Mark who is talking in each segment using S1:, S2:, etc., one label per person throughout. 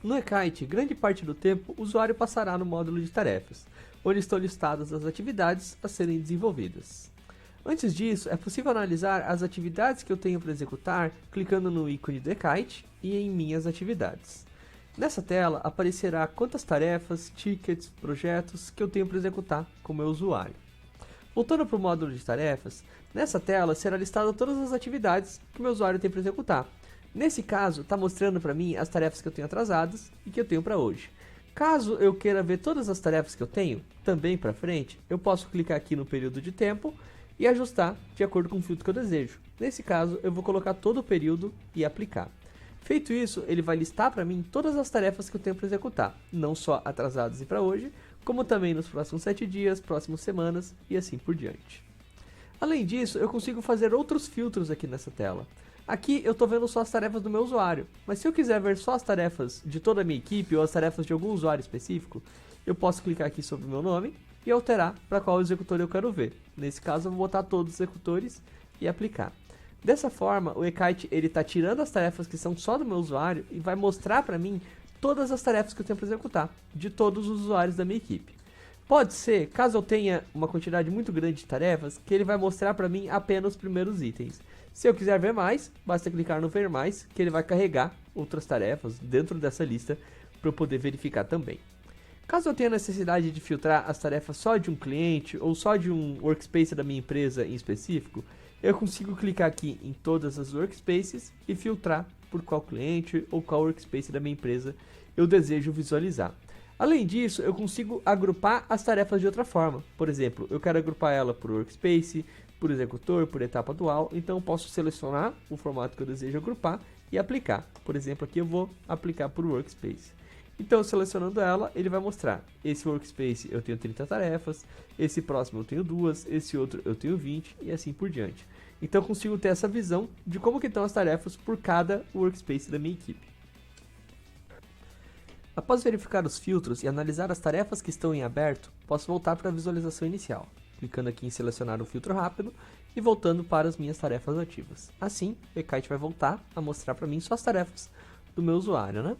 S1: No eKite, grande parte do tempo, o usuário passará no módulo de tarefas, onde estão listadas as atividades a serem desenvolvidas. Antes disso, é possível analisar as atividades que eu tenho para executar clicando no ícone do eKite e em Minhas Atividades. Nessa tela aparecerá quantas tarefas, tickets, projetos que eu tenho para executar com o meu usuário. Voltando para o módulo de tarefas, nessa tela será listada todas as atividades que o meu usuário tem para executar. Nesse caso, está mostrando para mim as tarefas que eu tenho atrasadas e que eu tenho para hoje. Caso eu queira ver todas as tarefas que eu tenho, também para frente, eu posso clicar aqui no período de tempo e ajustar de acordo com o filtro que eu desejo. Nesse caso, eu vou colocar todo o período e aplicar. Feito isso, ele vai listar para mim todas as tarefas que eu tenho para executar, não só atrasadas e para hoje, como também nos próximos 7 dias, próximas semanas e assim por diante. Além disso, eu consigo fazer outros filtros aqui nessa tela. Aqui eu estou vendo só as tarefas do meu usuário, mas se eu quiser ver só as tarefas de toda a minha equipe ou as tarefas de algum usuário específico, eu posso clicar aqui sobre o meu nome e alterar para qual executor eu quero ver. Nesse caso eu vou botar todos os executores e aplicar. Dessa forma, o eKite está tirando as tarefas que são só do meu usuário e vai mostrar para mim todas as tarefas que eu tenho para executar, de todos os usuários da minha equipe. Pode ser, caso eu tenha uma quantidade muito grande de tarefas, que ele vai mostrar para mim apenas os primeiros itens. Se eu quiser ver mais, basta clicar no ver mais, que ele vai carregar outras tarefas dentro dessa lista para eu poder verificar também. Caso eu tenha necessidade de filtrar as tarefas só de um cliente ou só de um workspace da minha empresa em específico, eu consigo clicar aqui em todas as workspaces e filtrar por qual cliente ou qual workspace da minha empresa eu desejo visualizar. Além disso, eu consigo agrupar as tarefas de outra forma. Por exemplo, eu quero agrupar ela por workspace, por executor, por etapa atual, então eu posso selecionar o formato que eu desejo agrupar e aplicar. Por exemplo, aqui eu vou aplicar por workspace. Então, selecionando ela, ele vai mostrar, esse workspace eu tenho 30 tarefas, esse próximo eu tenho 2, esse outro eu tenho 20 e assim por diante. Então, eu consigo ter essa visão de como que estão as tarefas por cada workspace da minha equipe. Após verificar os filtros e analisar as tarefas que estão em aberto, posso voltar para a visualização inicial, clicando aqui em selecionar o filtro rápido e voltando para as minhas tarefas ativas. Assim, o eKite vai voltar a mostrar para mim só as tarefas do meu usuário, né?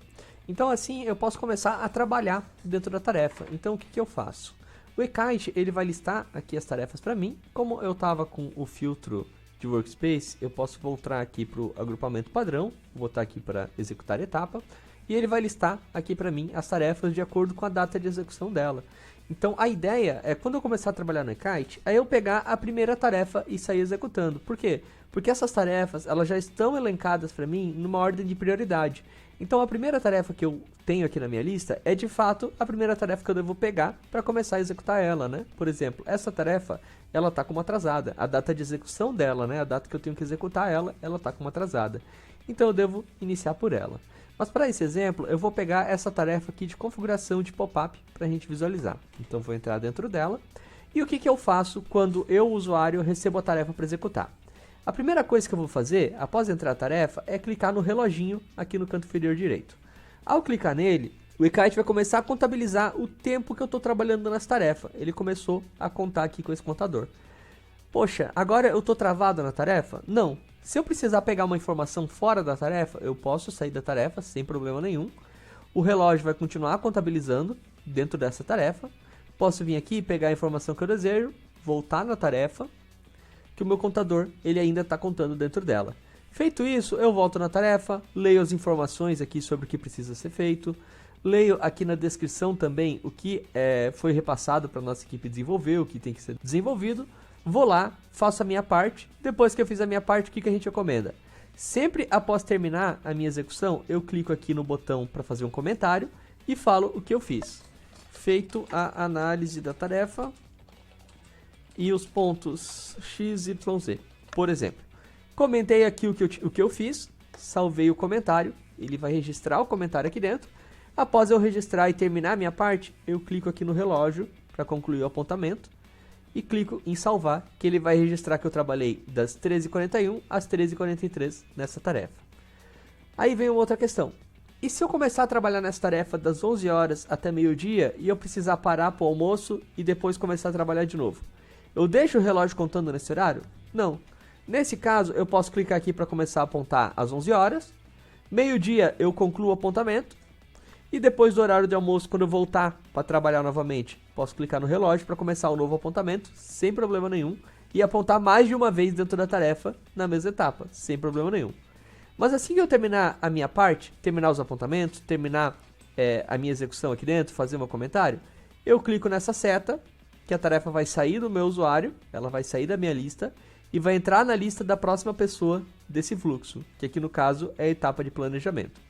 S1: Então assim eu posso começar a trabalhar dentro da tarefa. Então o que eu faço? O eKite ele vai listar aqui as tarefas para mim. Como eu estava com o filtro de workspace, eu posso voltar aqui para o agrupamento padrão, vou botar aqui para executar etapa, e ele vai listar aqui para mim as tarefas de acordo com a data de execução dela. Então a ideia é quando eu começar a trabalhar no eKite, é eu pegar a primeira tarefa e sair executando. Por quê? Porque essas tarefas elas já estão elencadas para mim numa ordem de prioridade. Então a primeira tarefa que eu tenho aqui na minha lista é de fato a primeira tarefa que eu devo pegar para começar a executar ela, né? Por exemplo, essa tarefa ela está como atrasada, a data de execução dela, né? A data que eu tenho que executar ela está como atrasada. Então eu devo iniciar por ela. Mas para esse exemplo, eu vou pegar essa tarefa aqui de configuração de pop-up para a gente visualizar. Então vou entrar dentro dela. E o que eu faço quando eu, usuário, recebo a tarefa para executar? A primeira coisa que eu vou fazer, após entrar a tarefa, é clicar no reloginho aqui no canto inferior direito. Ao clicar nele, o eKite vai começar a contabilizar o tempo que eu estou trabalhando nessa tarefa. Ele começou a contar aqui com esse contador. Poxa, agora eu estou travado na tarefa? Não. Se eu precisar pegar uma informação fora da tarefa, eu posso sair da tarefa sem problema nenhum. O relógio vai continuar contabilizando dentro dessa tarefa. Posso vir aqui, pegar a informação que eu desejo, voltar na tarefa, que o meu contador ele ainda está contando dentro dela. Feito isso, eu volto na tarefa, leio as informações aqui sobre o que precisa ser feito, leio aqui na descrição também o que foi repassado para a nossa equipe desenvolver, o que tem que ser desenvolvido. Vou lá, faço a minha parte, depois que eu fiz a minha parte, o que a gente recomenda? Sempre após terminar a minha execução, eu clico aqui no botão para fazer um comentário e falo o que eu fiz. Feito a análise da tarefa e os pontos X, Y, Z. Por exemplo, comentei aqui o que eu fiz, salvei o comentário, ele vai registrar o comentário aqui dentro. Após eu registrar e terminar a minha parte, eu clico aqui no relógio para concluir o apontamento. E clico em salvar, que ele vai registrar que eu trabalhei das 13h41 às 13h43 nessa tarefa. Aí vem uma outra questão. E se eu começar a trabalhar nessa tarefa das 11 horas até meio-dia e eu precisar parar para o almoço e depois começar a trabalhar de novo? Eu deixo o relógio contando nesse horário? Não. Nesse caso, eu posso clicar aqui para começar a apontar às 11 horas. Meio-dia eu concluo o apontamento. E depois do horário de almoço, quando eu voltar para trabalhar novamente, posso clicar no relógio para começar um novo apontamento, sem problema nenhum, e apontar mais de uma vez dentro da tarefa na mesma etapa, sem problema nenhum. Mas assim que eu terminar a minha parte, terminar os apontamentos, terminar a minha execução aqui dentro, fazer meu comentário, eu clico nessa seta, que a tarefa vai sair do meu usuário, ela vai sair da minha lista, e vai entrar na lista da próxima pessoa desse fluxo, que aqui no caso é a etapa de planejamento.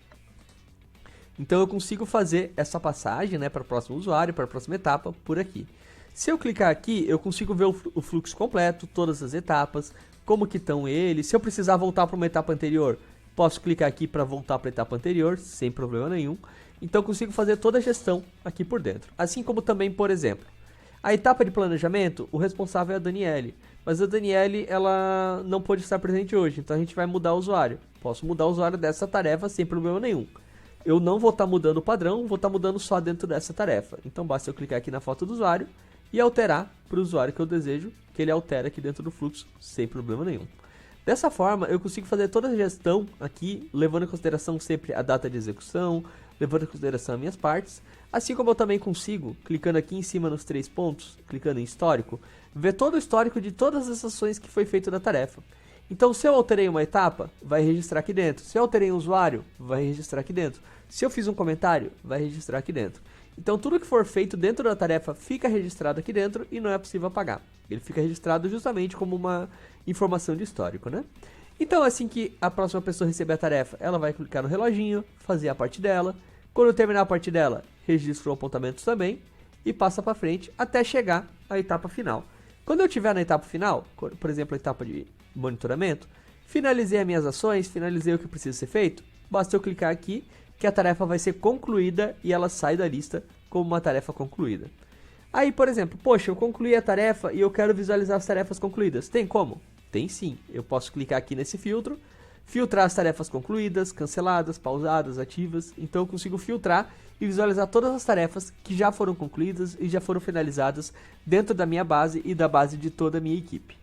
S1: Então eu consigo fazer essa passagem, né, para o próximo usuário, para a próxima etapa, por aqui. Se eu clicar aqui, eu consigo ver o fluxo completo, todas as etapas, como que estão eles. Se eu precisar voltar para uma etapa anterior, posso clicar aqui para voltar para a etapa anterior, sem problema nenhum. Então eu consigo fazer toda a gestão aqui por dentro. Assim como também, por exemplo, a etapa de planejamento, o responsável é a Daniele. Mas a Daniele, ela não pôde estar presente hoje, então a gente vai mudar o usuário. Posso mudar o usuário dessa tarefa sem problema nenhum. Eu não vou estar mudando o padrão, vou estar mudando só dentro dessa tarefa. Então basta eu clicar aqui na foto do usuário e alterar para o usuário que eu desejo que ele altere aqui dentro do fluxo sem problema nenhum. Dessa forma, eu consigo fazer toda a gestão aqui, levando em consideração sempre a data de execução, levando em consideração as minhas partes, assim como eu também consigo, clicando aqui em cima nos 3 pontos, clicando em histórico, ver todo o histórico de todas as ações que foi feito da tarefa. Então, se eu alterei uma etapa, vai registrar aqui dentro. Se eu alterei um usuário, vai registrar aqui dentro. Se eu fiz um comentário, vai registrar aqui dentro. Então, tudo que for feito dentro da tarefa fica registrado aqui dentro e não é possível apagar. Ele fica registrado justamente como uma informação de histórico, né? Então, assim que a próxima pessoa receber a tarefa, ela vai clicar no reloginho, fazer a parte dela. Quando eu terminar a parte dela, registra o apontamento também e passa para frente até chegar à etapa final. Quando eu estiver na etapa final, por exemplo, a etapa de monitoramento, finalizei as minhas ações, finalizei o que precisa ser feito, basta eu clicar aqui que a tarefa vai ser concluída e ela sai da lista como uma tarefa concluída. Aí, por exemplo, poxa, eu concluí a tarefa e eu quero visualizar as tarefas concluídas. Tem como? Tem sim. Eu posso clicar aqui nesse filtro, filtrar as tarefas concluídas, canceladas, pausadas, ativas. Então eu consigo filtrar e visualizar todas as tarefas que já foram concluídas e já foram finalizadas dentro da minha base e da base de toda a minha equipe.